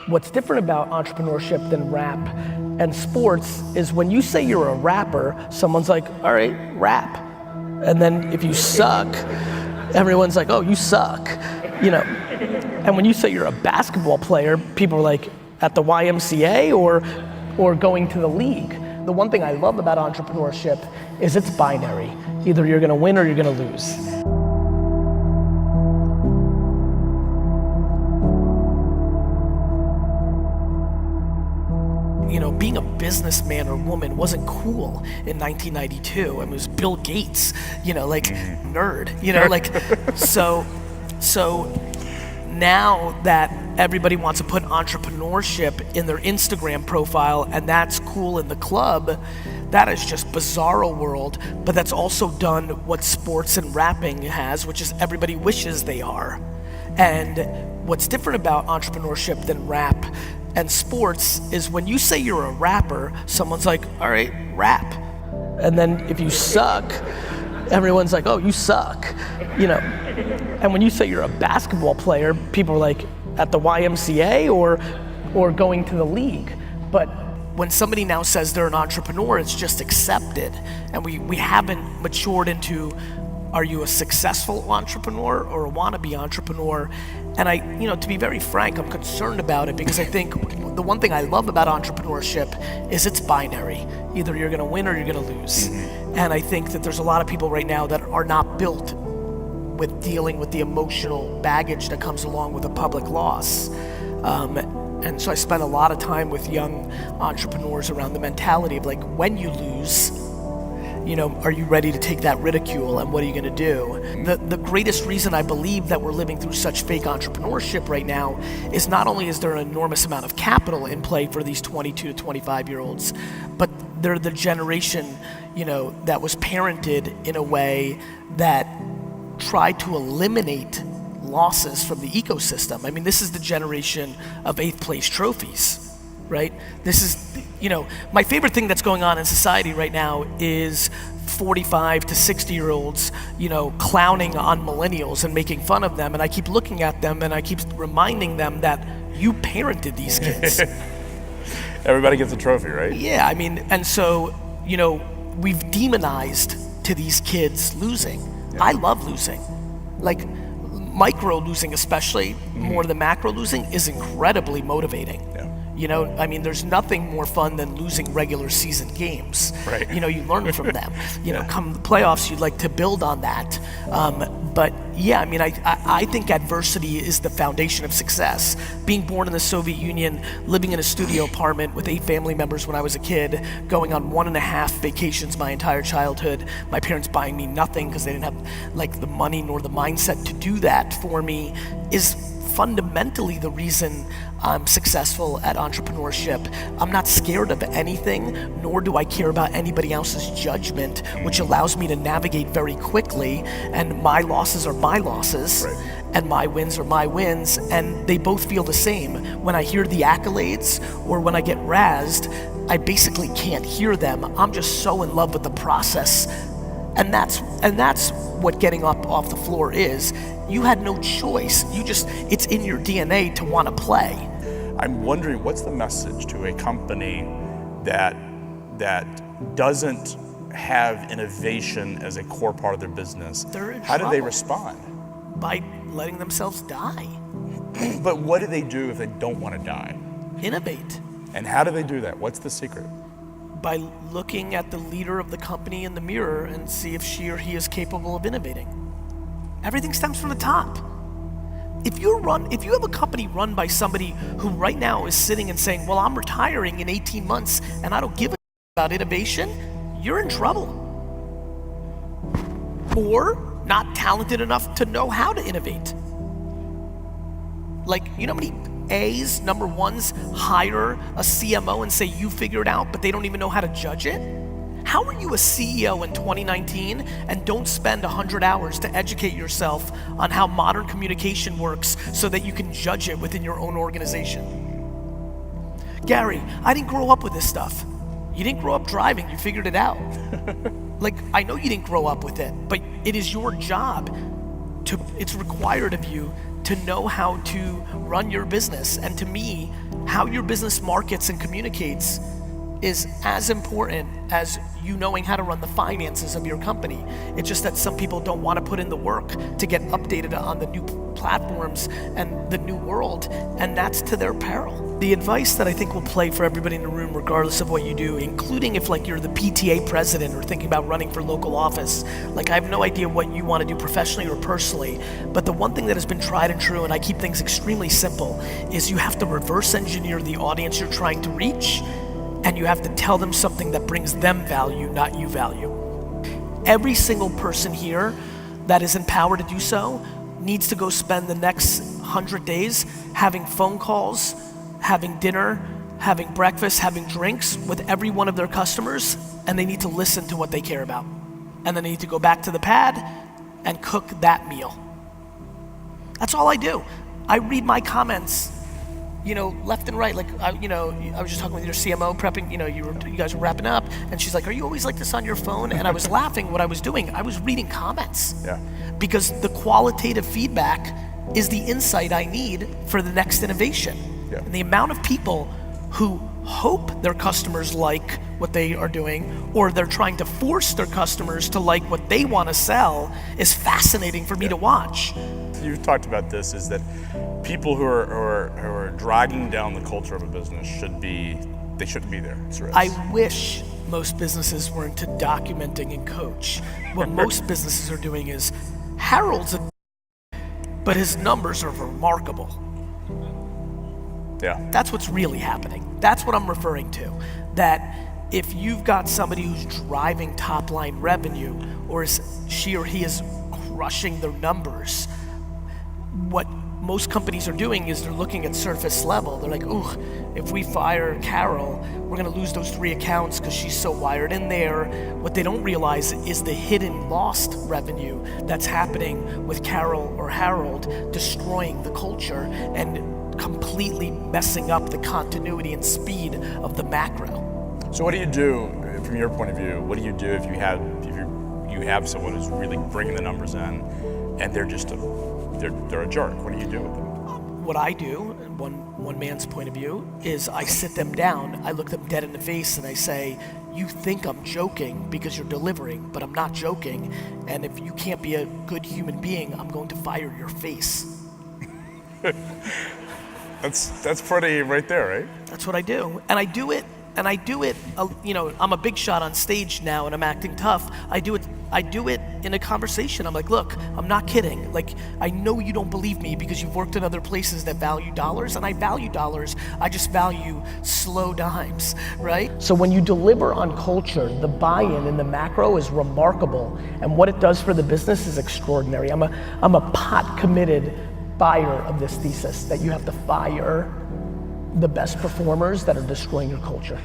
What's different about entrepreneurship than rap and sports is when you say you're a rapper, someone's like, all right, rap. And then if you suck, everyone's like, oh, you suck, you know. And when you say you're a basketball player, people are like, at the YMCA or going to the league. The one thing I love about entrepreneurship is it's binary. Either you're gonna win or you're gonna lose. You know, being a businessman or woman wasn't cool in 1992. I mean, it was Bill Gates, you know, like nerd, you know, like, so now that everybody wants to put entrepreneurship in their Instagram profile and that's cool in the club, that is just bizarro world, but that's also done what sports and rapping has, which is everybody wishes they are. And what's different about entrepreneurship than rap and sports is when you say you're a rapper, someone's like, all right, rap. And then if you suck, everyone's like, oh, you suck, you know. And when you say you're a basketball player, people are like, at the YMCA or going to the league. But when somebody now says they're an entrepreneur, it's just accepted. And we haven't matured into, are you a successful entrepreneur or a wannabe entrepreneur? And to be very frank, I'm concerned about it because I think the one thing I love about entrepreneurship is it's binary. Either you're gonna win or you're gonna lose. And I think that there's a lot of people right now that are not built with dealing with the emotional baggage that comes along with a public loss. And so I spent a lot of time with young entrepreneurs around the mentality of like, when you lose, you know, are you ready to take that ridicule and what are you gonna do? The greatest reason I believe that we're living through such fake entrepreneurship right now is not only is there an enormous amount of capital in play for these 22 to 25 year olds, but they're the generation, you know, that was parented in a way that tried to eliminate losses from the ecosystem. I mean, this is the generation of 8th place trophies, right? This is, you know, my favorite thing that's going on in society right now is 45 to 60 year olds, you know, clowning on millennials and making fun of them. And I keep looking at them and I keep reminding them that you parented these kids. Everybody gets a trophy, right? Yeah, I mean, and so, you know, we've demonized to these kids losing. Yeah. I love losing. Like, micro losing especially, more than macro losing, is incredibly motivating. Yeah. You know, I mean, there's nothing more fun than losing regular season games. Right. You know, you learn from them. You know, come the playoffs, you'd like to build on that. But yeah, I mean, I think adversity is the foundation of success. Being born in the Soviet Union, living in a studio apartment with 8 family members when I was a kid, going on 1.5 vacations my entire childhood, my parents buying me nothing because they didn't have like the money nor the mindset to do that for me, is fundamentally the reason I'm successful at entrepreneurship. I'm not scared of anything, nor do I care about anybody else's judgment, which allows me to navigate very quickly, and my losses are my losses, right, and my wins are my wins, and they both feel the same. When I hear the accolades or when I get razzed, I basically can't hear them. I'm just so in love with the process. And that's what getting up off the floor is. You had no choice. It's in your DNA to want to play. I'm wondering, what's the message to a company that doesn't have innovation as a core part of their business? How do they respond? By letting themselves die. But what do they do if they don't want to die? Innovate. And how do they do that? What's the secret? By looking at the leader of the company in the mirror and see if she or he is capable of innovating. Everything stems from the top. If you have a company run by somebody who right now is sitting and saying, well, I'm retiring in 18 months and I don't give a about innovation, you're in trouble. Or not talented enough to know how to innovate. Like, you know how many A's, number ones, hire a CMO and say, you figure it out, but they don't even know how to judge it? How are you a CEO in 2019 and don't spend 100 hours to educate yourself on how modern communication works so that you can judge it within your own organization? Gary, I didn't grow up with this stuff. You didn't grow up driving, you figured it out. Like, I know you didn't grow up with it, but it is your job it's required of you to know how to run your business. And to me, how your business markets and communicates is as important as you knowing how to run the finances of your company. It's just that some people don't want to put in the work to get updated on the new platforms and the new world, and that's to their peril. The advice that I think will play for everybody in the room, regardless of what you do, including if like you're the PTA president or thinking about running for local office, like I have no idea what you want to do professionally or personally, but the one thing that has been tried and true, and I keep things extremely simple, is you have to reverse engineer the audience you're trying to reach, and you have to tell them something that brings them value, not you value. Every single person here that is empowered to do so needs to go spend the next 100 days having phone calls, having dinner, having breakfast, having drinks with every one of their customers, and they need to listen to what they care about. And then they need to go back to the pad and cook that meal. That's all I do. I read my comments, left and right. Like, I was just talking with your CMO prepping, you guys were wrapping up, and she's like, are you always like this on your phone? And I was laughing. What I was doing, I was reading comments. Yeah. Because the qualitative feedback is the insight I need for the next innovation. Yeah. And the amount of people who hope their customers like what they are doing, or they're trying to force their customers to like what they want to sell, is fascinating for me to watch. You've talked about this, is that people who are dragging down the culture of a business shouldn't be there. I wish most businesses were into documenting and coach. What most businesses are doing is, Harold's but his numbers are remarkable. Yeah. That's what's really happening. That's what I'm referring to. That if you've got somebody who's driving top line revenue, or she or he is crushing their numbers, what most companies are doing is they're looking at surface level. They're like, ooh, if we fire Carol, we're gonna lose those 3 accounts because she's so wired in there. What they don't realize is the hidden lost revenue that's happening with Carol or Harold destroying the culture and completely messing up the continuity and speed of the macro. So what do you do, from your point of view, what do you do if you have someone who's really bringing the numbers in and they're just they're a jerk? What do you do with them? What I do, one man's point of view, is I sit them down, I look them dead in the face, and I say, you think I'm joking because you're delivering, but I'm not joking, and if you can't be a good human being, I'm going to fire your face. That's pretty right there, right? That's what I do, and I do it, I'm a big shot on stage now and I'm acting tough. I do it in a conversation. I'm like, look, I'm not kidding. Like, I know you don't believe me because you've worked in other places that value dollars, and I value dollars. I just value slow dimes, right? So when you deliver on culture, the buy-in in the macro is remarkable, and what it does for the business is extraordinary. I'm a pot committed buyer of this thesis that you have to fire the best performers that are destroying your culture.